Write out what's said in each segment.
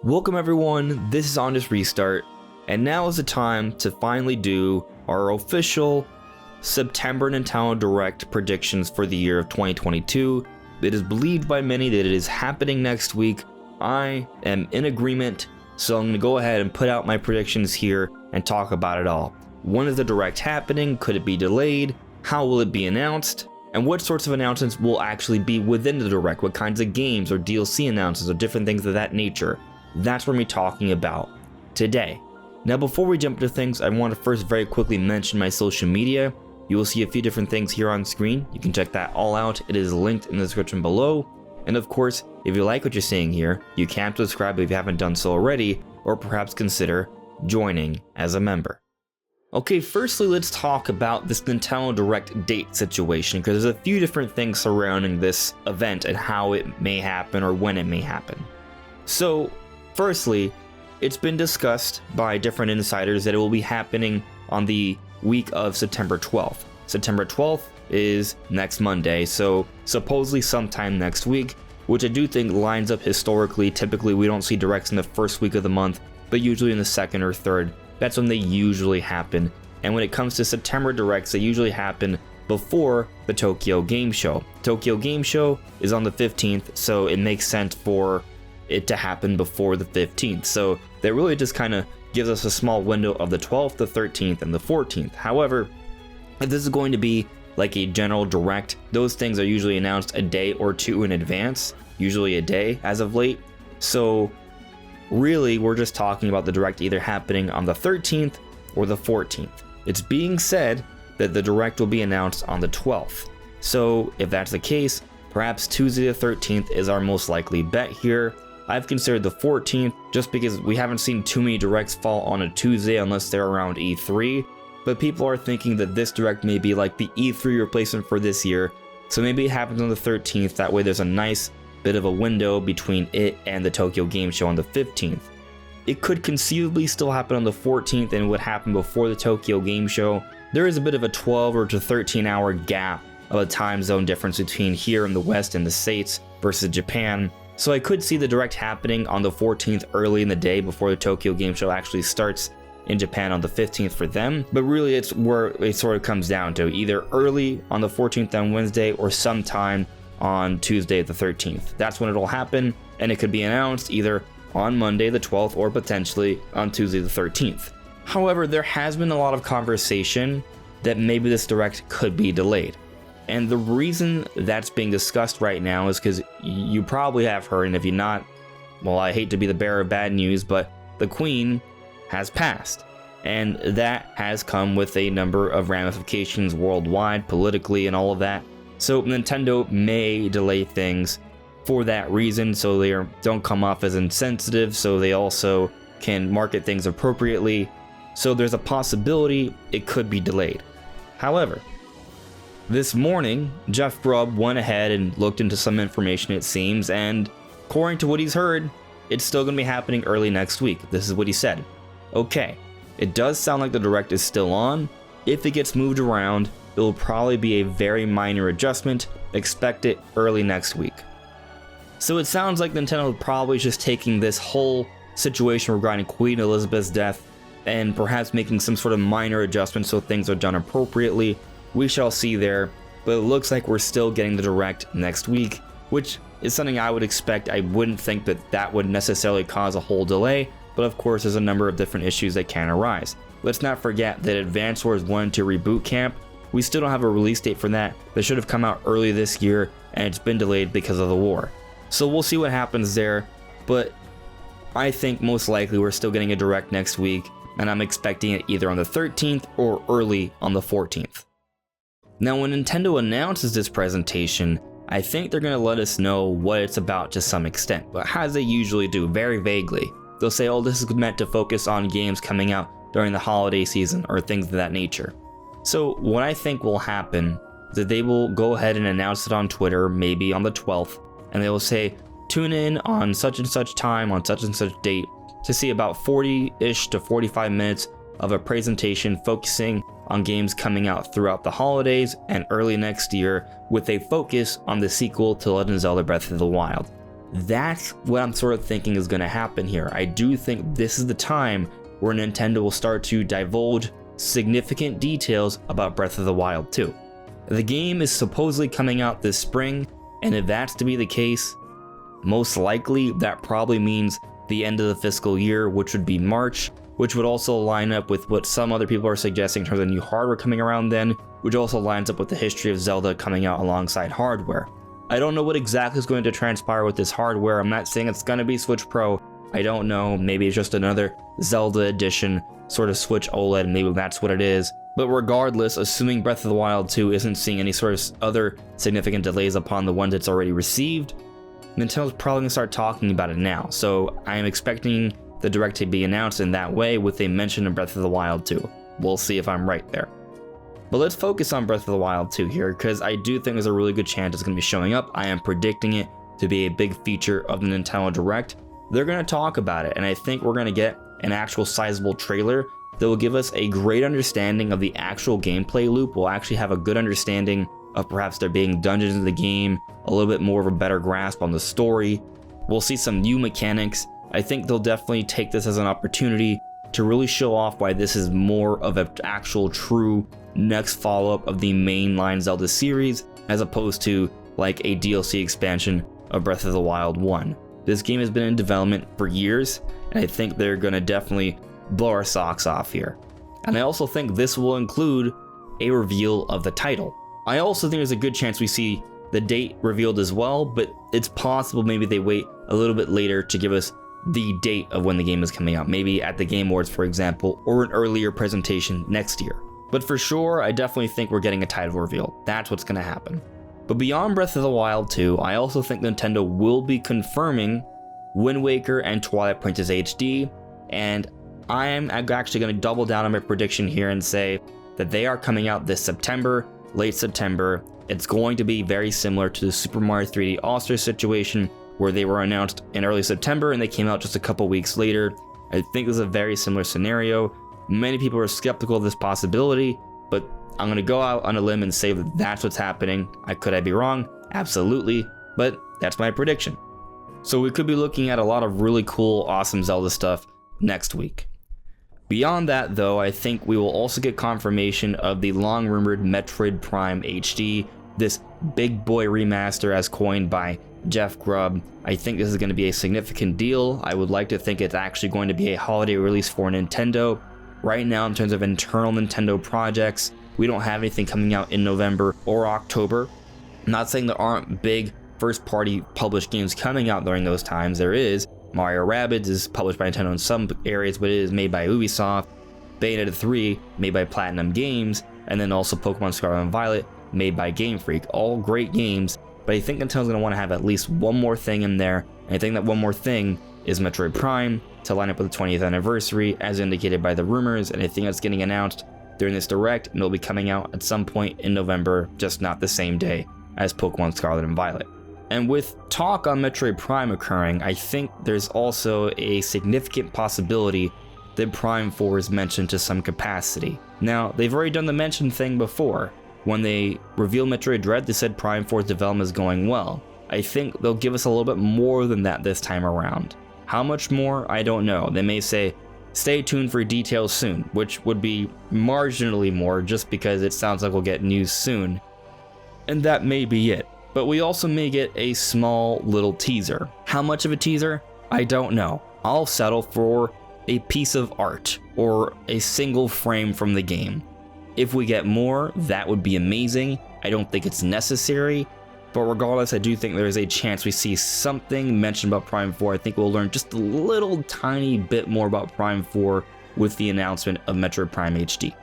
Welcome everyone, this is On This Restart, and now is the time to finally do our official September Nintendo Direct predictions for the year of 2022. It is believed by many that it is happening next week. I am in agreement, so I'm going to go ahead and put out my predictions here and talk about it all. When is the Direct happening? Could it be delayed? How will it be announced? And what sorts of announcements will actually be within the Direct? What kinds of games or DLC announcements or different things of that nature? That's what we're talking about today. Now, before we jump into things, I want to first very quickly mention my social media. You will see a few different things here on screen. You can check that all out. It is linked in the description below. And of course, if you like what you're seeing here, you can subscribe if you haven't done so already, or perhaps consider joining as a member. Okay, firstly, let's talk about this Nintendo Direct date situation, because there's a few different things surrounding this event and how it may happen or when it may happen. So, firstly, it's been discussed by different insiders that it will be happening on the week of September 12th. September 12th is next Monday, so supposedly sometime next week, which I do think lines up historically. Typically, we don't see directs in the first week of the month, but usually in the second or third. That's when they usually happen. And when it comes to September directs, they usually happen before the Tokyo Game Show. Tokyo Game Show is on the 15th, so it makes sense for it to happen before the 15th. So that really just kind of gives us a small window of the 12th, the 13th, and the 14th. However, if this is going to be like a general direct, those things are usually announced a day or two in advance, usually a day as of late. So really, we're just talking about the direct either happening on the 13th or the 14th. It's being said that the direct will be announced on the 12th. So if that's the case, perhaps Tuesday the 13th is our most likely bet here. I've considered the 14th just because we haven't seen too many directs fall on a Tuesday unless they're around E3. But people are thinking that this direct may be like the E3 replacement for this year. So maybe it happens on the 13th. That way there's a nice bit of a window between it and the Tokyo Game Show on the 15th. It could conceivably still happen on the 14th and would happen before the Tokyo Game Show. There is a bit of a 12 or to 13 hour gap of a time zone difference between here in the West and the States versus Japan. So I could see the direct happening on the 14th early in the day before the Tokyo Game Show actually starts in Japan on the 15th for them. But really it's where it sort of comes down to either early on the 14th on Wednesday or sometime on Tuesday the 13th. That's when it'll happen, and it could be announced either on Monday the 12th or potentially on Tuesday the 13th. However, there has been a lot of conversation that maybe this direct could be delayed. And the reason that's being discussed right now is because you probably have heard, and if you're not, well, I hate to be the bearer of bad news, but the Queen has passed. And that has come with a number of ramifications worldwide, politically, and all of that. So Nintendo may delay things for that reason, so they don't come off as insensitive, so they also can market things appropriately. So there's a possibility it could be delayed. However, this morning, Jeff Grubb went ahead and looked into some information, it seems, and according to what he's heard, it's still going to be happening early next week. This is what he said. Okay, it does sound like the direct is still on. If it gets moved around, it will probably be a very minor adjustment. Expect it early next week. So it sounds like Nintendo is probably just taking this whole situation regarding Queen Elizabeth's death and perhaps making some sort of minor adjustment so things are done appropriately. We shall see there, but it looks like we're still getting the direct next week, which is something I would expect. I wouldn't think that that would necessarily cause a whole delay, but of course there's a number of different issues that can arise. Let's not forget that Advance Wars 1 to Reboot Camp, we still don't have a release date for that. That should have come out early this year, and it's been delayed because of the war. So we'll see what happens there, but I think most likely we're still getting a direct next week, and I'm expecting it either on the 13th or early on the 14th. Now, when Nintendo announces this presentation, I think they're going to let us know what it's about to some extent, but as they usually do, very vaguely. They'll say, oh, this is meant to focus on games coming out during the holiday season or things of that nature. So what I think will happen is that they will go ahead and announce it on Twitter, maybe on the 12th, and they will say, tune in on such and such time, on such and such date, to see about 40-ish to 45 minutes of a presentation focusing on games coming out throughout the holidays and early next year, with a focus on the sequel to Legend of Zelda Breath of the Wild. That's what I'm sort of thinking is going to happen here. I do think this is the time where Nintendo will start to divulge significant details about Breath of the Wild 2. The game is supposedly coming out this spring, and if that's to be the case, most likely that probably means the end of the fiscal year, which would be March, which would also line up with what some other people are suggesting in terms of new hardware coming around then, which also lines up with the history of Zelda coming out alongside hardware. I don't know what exactly is going to transpire with this hardware. I'm not saying it's going to be Switch Pro. I don't know. Maybe it's just another Zelda edition, sort of Switch OLED. Maybe that's what it is. But regardless, assuming Breath of the Wild 2 isn't seeing any sort of other significant delays upon the ones it's already received, Nintendo's probably going to start talking about it now. So I am expecting the Direct to be announced in that way with a mention of Breath of the Wild 2. We'll see if I'm right there. But let's focus on Breath of the Wild 2 here, because I do think there's a really good chance it's going to be showing up. I am predicting it to be a big feature of the Nintendo Direct. They're going to talk about it, and I think we're going to get an actual sizable trailer that will give us a great understanding of the actual gameplay loop. We'll actually have a good understanding of perhaps there being dungeons in the game, a little bit more of a better grasp on the story. We'll see some new mechanics. I think they'll definitely take this as an opportunity to really show off why this is more of an actual true next follow-up of the mainline Zelda series, as opposed to like a DLC expansion of Breath of the Wild 1. This game has been in development for years, and I think they're going to definitely blow our socks off here. And I also think this will include a reveal of the title. I also think there's a good chance we see the date revealed as well, but it's possible maybe they wait a little bit later to give us the date of when the game is coming out, maybe at the Game Awards, for example, or an earlier presentation next year. But for sure, I definitely think we're getting a title reveal. That's what's going to happen. But beyond Breath of the Wild 2, I also think Nintendo will be confirming Wind Waker and Twilight Princess HD, and I'm actually going to double down on my prediction here and say that they are coming out this September, late September. It's going to be very similar to the Super Mario 3D All-Stars situation, where they were announced in early September and they came out just a couple weeks later. I think this is a very similar scenario. Many people are skeptical of this possibility, but I'm going to go out on a limb and say that that's what's happening. Could I be wrong? Absolutely, but that's my prediction. So we could be looking at a lot of really cool, awesome Zelda stuff next week. Beyond that, though, I think we will also get confirmation of the long-rumored Metroid Prime HD, this big boy remaster as coined by Jeff Grubb. I think this is going to be a significant deal. I would like to think it's actually going to be a holiday release for Nintendo. Right now, in terms of internal Nintendo projects, we don't have anything coming out in November or October. I'm not saying there aren't big first-party published games coming out during those times. There is. Mario Rabbids is published by Nintendo in some areas, but it is made by Ubisoft. Bayonetta 3, made by Platinum Games, and then also Pokemon Scarlet and Violet, made by Game Freak. All great games, but I think Nintendo's going to want to have at least one more thing in there, and I think that one more thing is Metroid Prime, to line up with the 20th anniversary, as indicated by the rumors, and I think that's getting announced during this Direct, and it'll be coming out at some point in November, just not the same day as Pokemon Scarlet and Violet. And with talk on Metroid Prime occurring, I think there's also a significant possibility that Prime 4 is mentioned to some capacity. Now, they've already done the mention thing before. When they revealed Metroid Dread, they said Prime 4's development is going well. I think they'll give us a little bit more than that this time around. How much more? I don't know. They may say, stay tuned for details soon, which would be marginally more just because it sounds like we'll get news soon. And that may be it. But we also may get a small little teaser. How much of a teaser? I don't know. I'll settle for a piece of art or a single frame from the game. If we get more, that would be amazing. I don't think it's necessary, but regardless, I do think there's a chance we see something mentioned about Prime 4. I think we'll learn just a little tiny bit more about Prime 4 with the announcement of Metroid Prime HD.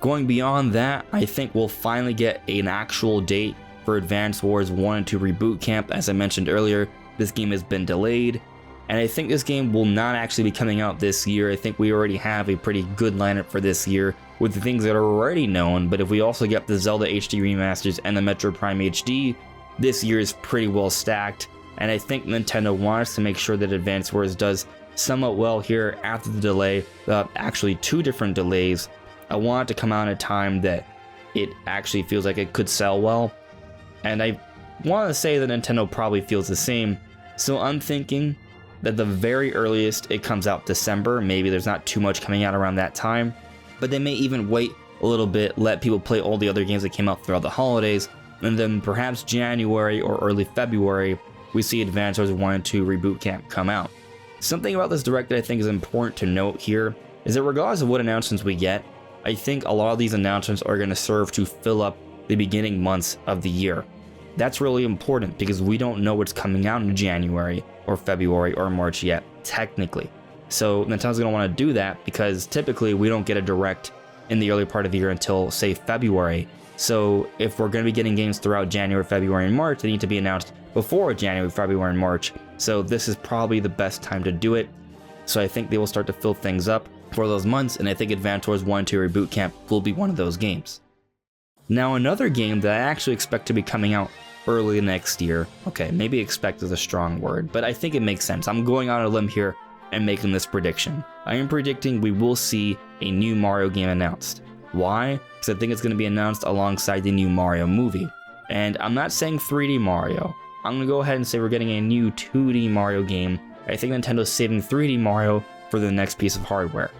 Going beyond that, I think we'll finally get an actual date for Advance Wars 1 and 2 Reboot Camp. As I mentioned earlier, this game has been delayed, and I think this game will not actually be coming out this year. I think we already have a pretty good lineup for this year with the things that are already known, but if we also get the Zelda HD remasters and the Metroid Prime HD, this year is pretty well stacked, and I think Nintendo wants to make sure that Advance Wars does somewhat well here after the delay, actually 2 different delays. I want it to come out at a time that it actually feels like it could sell well, and I want to say that Nintendo probably feels the same. So I'm thinking that the very earliest it comes out December. Maybe there's not too much coming out around that time, but they may even wait a little bit, let people play all the other games that came out throughout the holidays, and then perhaps January or early February, we see Advance Wars 1 and 2 Reboot Camp come out. Something about this Direct that I think is important to note here is that regardless of what announcements we get, I think a lot of these announcements are going to serve to fill up the beginning months of the year. That's really important because we don't know what's coming out in January or February or March yet, technically. So Nintendo's going to want to do that because typically we don't get a Direct in the early part of the year until, say, February. So if we're going to be getting games throughout January, February, and March, they need to be announced before January, February, and March. So this is probably the best time to do it. So I think they will start to fill things up for those months, and I think Advance Wars 1 and 2 Reboot Camp will be one of those games. Now, another game that I actually expect to be coming out early next year. Okay, maybe expect is a strong word, but I think it makes sense. I'm going on a limb here and making this prediction. I am predicting we will see a new Mario game announced. Why? Because I think it's going to be announced alongside the new Mario movie. And I'm not saying 3D Mario. I'm going to go ahead and say we're getting a new 2D Mario game. I think Nintendo's saving 3D Mario for the next piece of hardware.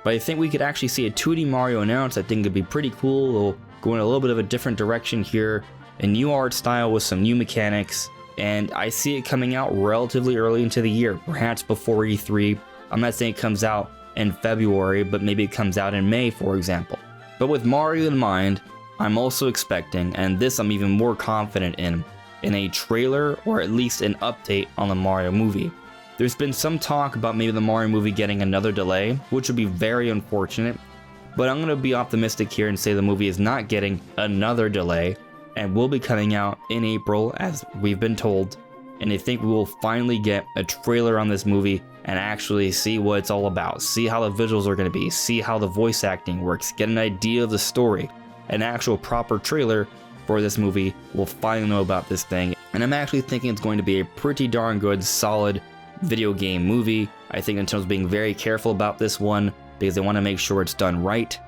But I think we could actually see a 2D Mario announced. I think it'd be pretty cool. It'll go in a little bit of a different direction here. A new art style with some new mechanics. And I see it coming out relatively early into the year, perhaps before E3. I'm not saying it comes out in February, but maybe it comes out in May, for example. But with Mario in mind, I'm also expecting, and this I'm even more confident in a trailer or at least an update on the Mario movie. There's been some talk about maybe the Mario movie getting another delay, which would be very unfortunate, but I'm going to be optimistic here and say the movie is not getting another delay and will be coming out in April as we've been told, and I think we will finally get a trailer on this movie and actually see what it's all about, see how the visuals are going to be, see how the voice acting works, get an idea of the story. An actual proper trailer for this movie, we'll finally know about this thing, and I'm actually thinking it's going to be a pretty darn good, solid video game movie. I think Nintendo's being very careful about this one because they want to make sure it's done right,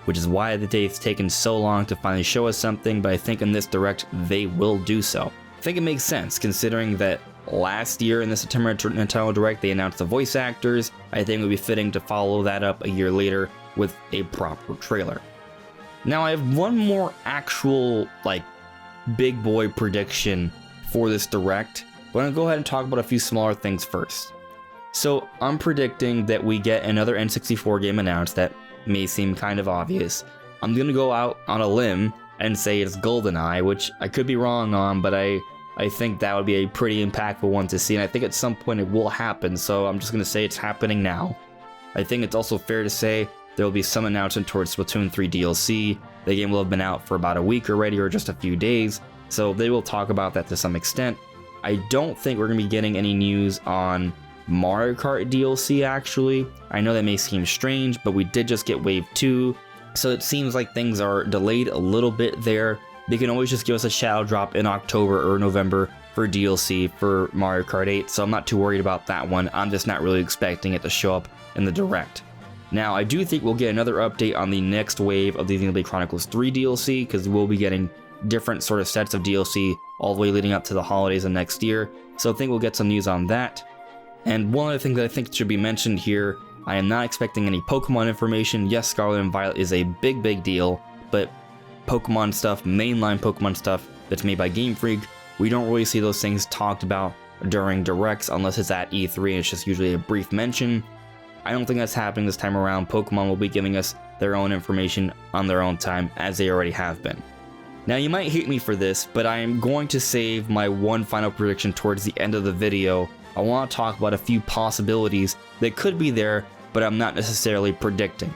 which is why they've taken so long to finally show us something, but I think in this Direct, they will do so. I think it makes sense considering that last year in the September Nintendo Direct, they announced the voice actors. I think it would be fitting to follow that up a year later with a proper trailer. Now I have one more actual, big boy prediction for this Direct, but I'm gonna go ahead and talk about a few smaller things first. So I'm predicting that we get another N64 game announced. That may seem kind of obvious. I'm gonna go out on a limb and say it's GoldenEye, which I could be wrong on, but I think that would be a pretty impactful one to see, and I think at some point it will happen, so I'm just gonna say it's happening now. I think it's also fair to say there will be some announcement towards Splatoon 3 DLC. The game will have been out for about a week already or just a few days, so they will talk about that to some extent. I don't think we're going to be getting any news on Mario Kart DLC actually. I know that may seem strange, but we did just get Wave 2, so it seems like things are delayed a little bit there. They can always just give us a shadow drop in October or November for DLC for Mario Kart 8, so I'm not too worried about that one. I'm just not really expecting it to show up in the Direct. Now, I do think we'll get another update on the next wave of the Xenoblade Chronicles 3 DLC, because we'll be getting different sort of sets of DLC all the way leading up to the holidays of next year, so I think we'll get some news on that. And one other thing that I think should be mentioned here, I am not expecting any Pokemon information. Yes, Scarlet and Violet is a big deal, but Pokemon stuff, mainline Pokemon stuff that's made by Game Freak, we don't really see those things talked about during Directs unless it's at E3 and it's just usually a brief mention. I don't think that's happening this time around. Pokemon will be giving us their own information on their own time, as they already have been. Now, you might hate me for this, but I am going to save my one final prediction towards the end of the video. I want to talk about a few possibilities that could be there, but I'm not necessarily predicting.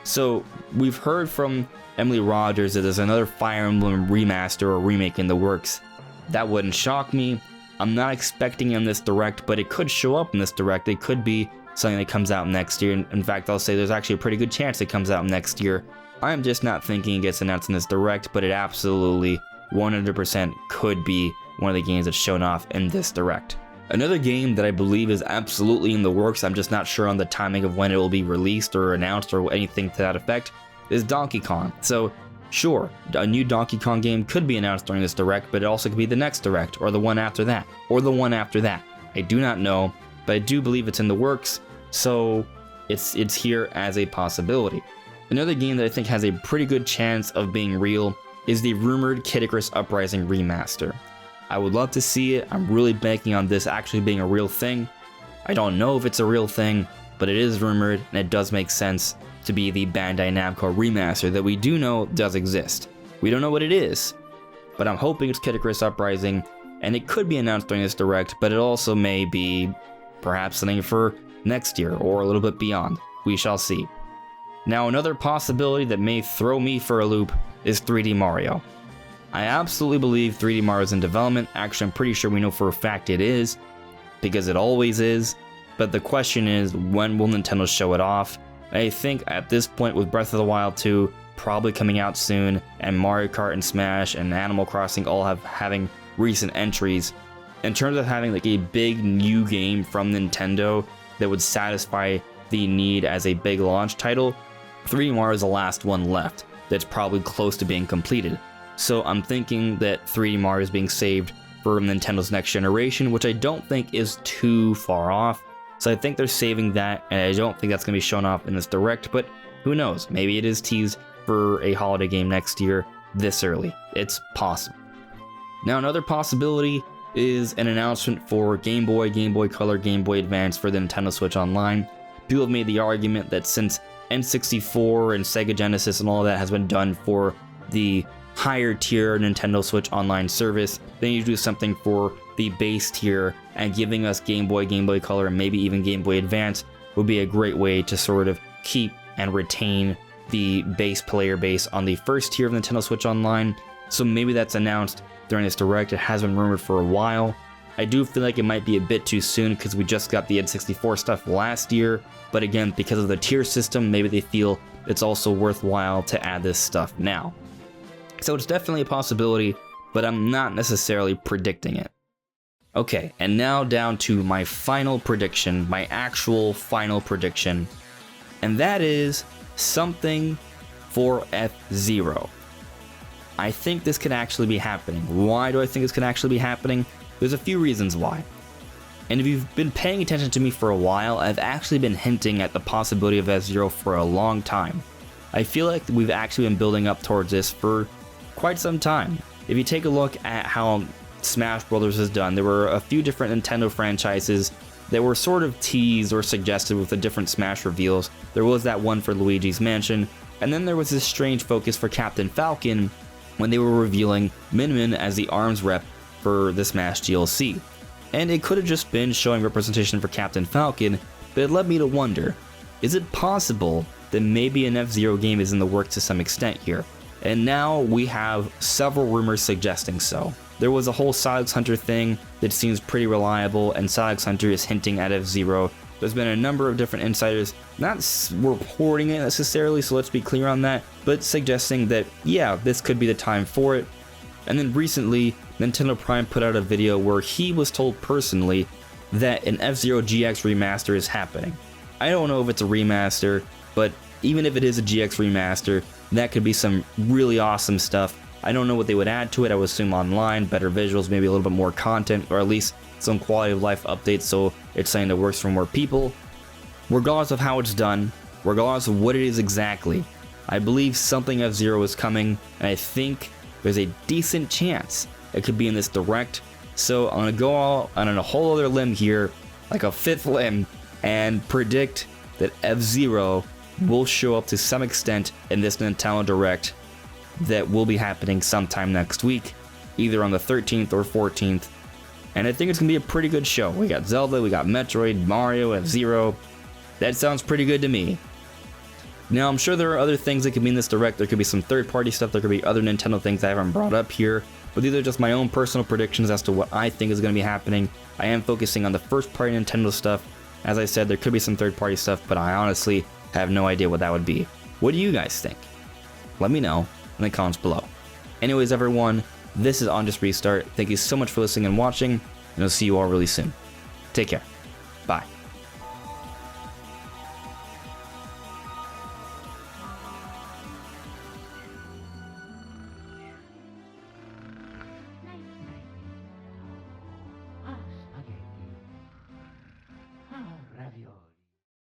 So, we've heard from Emily Rogers that there's another Fire Emblem remaster or remake in the works. That wouldn't shock me. I'm not expecting in this Direct, but it could show up in this Direct. It could be something that comes out next year. In fact, I'll say there's actually a pretty good chance it comes out next year. I'm just not thinking it gets announced in this Direct, but it absolutely 100% could be one of the games that's shown off in this Direct. Another game that I believe is absolutely in the works, I'm just not sure on the timing of when it will be released or announced or anything to that effect, is Donkey Kong. So sure, a new Donkey Kong game could be announced during this Direct, but it also could be the next Direct, or the one after that, or the one after that. I do not know, but I do believe it's in the works, so it's here as a possibility. Another game that I think has a pretty good chance of being real is the rumored Icarus Uprising remaster. I would love to see it. I'm really banking on this actually being a real thing. I don't know if it's a real thing, but it is rumored, and it does make sense to be the Bandai Namco remaster that we do know does exist. We don't know what it is, but I'm hoping it's Icarus Uprising, and it could be announced during this direct, but it also may be perhaps something for next year or a little bit beyond. We shall see. Now, another possibility that may throw me for a loop is 3D Mario. I absolutely believe 3D Mario is in development. Actually, I'm pretty sure we know for a fact it is, because it always is. But the question is, when will Nintendo show it off? I think at this point, with Breath of the Wild 2 probably coming out soon, and Mario Kart and Smash and Animal Crossing all having recent entries, in terms of having like a big new game from Nintendo that would satisfy the need as a big launch title, 3D Mario is the last one left that's probably close to being completed. So I'm thinking that 3D Mario is being saved for Nintendo's next generation, which I don't think is too far off. So I think they're saving that, and I don't think that's going to be shown off in this direct, but who knows? Maybe it is teased for a holiday game next year this early. It's possible. Now, another possibility is an announcement for Game Boy, Game Boy Color, Game Boy Advance for the Nintendo Switch Online. People have made the argument that since N64 and Sega Genesis and all that has been done for the higher tier Nintendo Switch Online service, they need to do something for the base tier, and giving us Game Boy, Game Boy Color, and maybe even Game Boy Advance would be a great way to sort of keep and retain the base player base on the first tier of Nintendo Switch Online. So maybe that's announced during this direct. It has been rumored for a while. I do feel like it might be a bit too soon because we just got the N64 stuff last year, but again, because of the tier system, maybe they feel it's also worthwhile to add this stuff now. So it's definitely a possibility, but I'm not necessarily predicting it. Okay, and now down to my final prediction, my actual final prediction, and that is something for F-Zero. I think this could actually be happening. Why do I think this could actually be happening? There's a few reasons why. And if you've been paying attention to me for a while, I've actually been hinting at the possibility of F-Zero for a long time. I feel like we've actually been building up towards this for quite some time. If you take a look at how Smash Bros. Has done, there were a few different Nintendo franchises that were sort of teased or suggested with the different Smash reveals. There was that one for Luigi's Mansion, and then there was this strange focus for Captain Falcon when they were revealing Min Min as the ARMS rep for the Smash DLC. And it could have just been showing representation for Captain Falcon, but it led me to wonder, is it possible that maybe an F-Zero game is in the works to some extent here? And now we have several rumors suggesting so. There was a whole Silex Hunter thing that seems pretty reliable, and Silex Hunter is hinting at F-Zero. There's been a number of different insiders, not reporting it necessarily, so let's be clear on that, but suggesting that, yeah, this could be the time for it. And then recently, Nintendo Prime put out a video where he was told personally that an F-Zero GX remaster is happening. I don't know if it's a remaster, but even if it is a GX remaster, that could be some really awesome stuff. I don't know what they would add to it. I would assume online, better visuals, maybe a little bit more content, or at least some quality of life updates so it's something that works for more people. Regardless of how it's done, regardless of what it is exactly, I believe something F-Zero is coming, and I think there's a decent chance it could be in this direct. So I'm gonna go all on a whole other limb here, like a fifth limb, and predict that F-Zero will show up to some extent in this Nintendo Direct that will be happening sometime next week, either on the 13th or 14th. And I think it's gonna be a pretty good show. We got Zelda, we got Metroid, Mario, F-Zero. That sounds pretty good to me. Now, I'm sure there are other things that could be in this direct. There could be some third-party stuff, there could be other Nintendo things I haven't brought up here, but these are just my own personal predictions as to what I think is going to be happening. I am focusing on the first-party Nintendo stuff. As I said, there could be some third-party stuff, but I honestly have no idea what that would be. What do you guys think? Let me know in the comments below. Anyways, everyone, this is On Just Restart. Thank you so much for listening and watching, and I'll see you all really soon. Take care. Bye.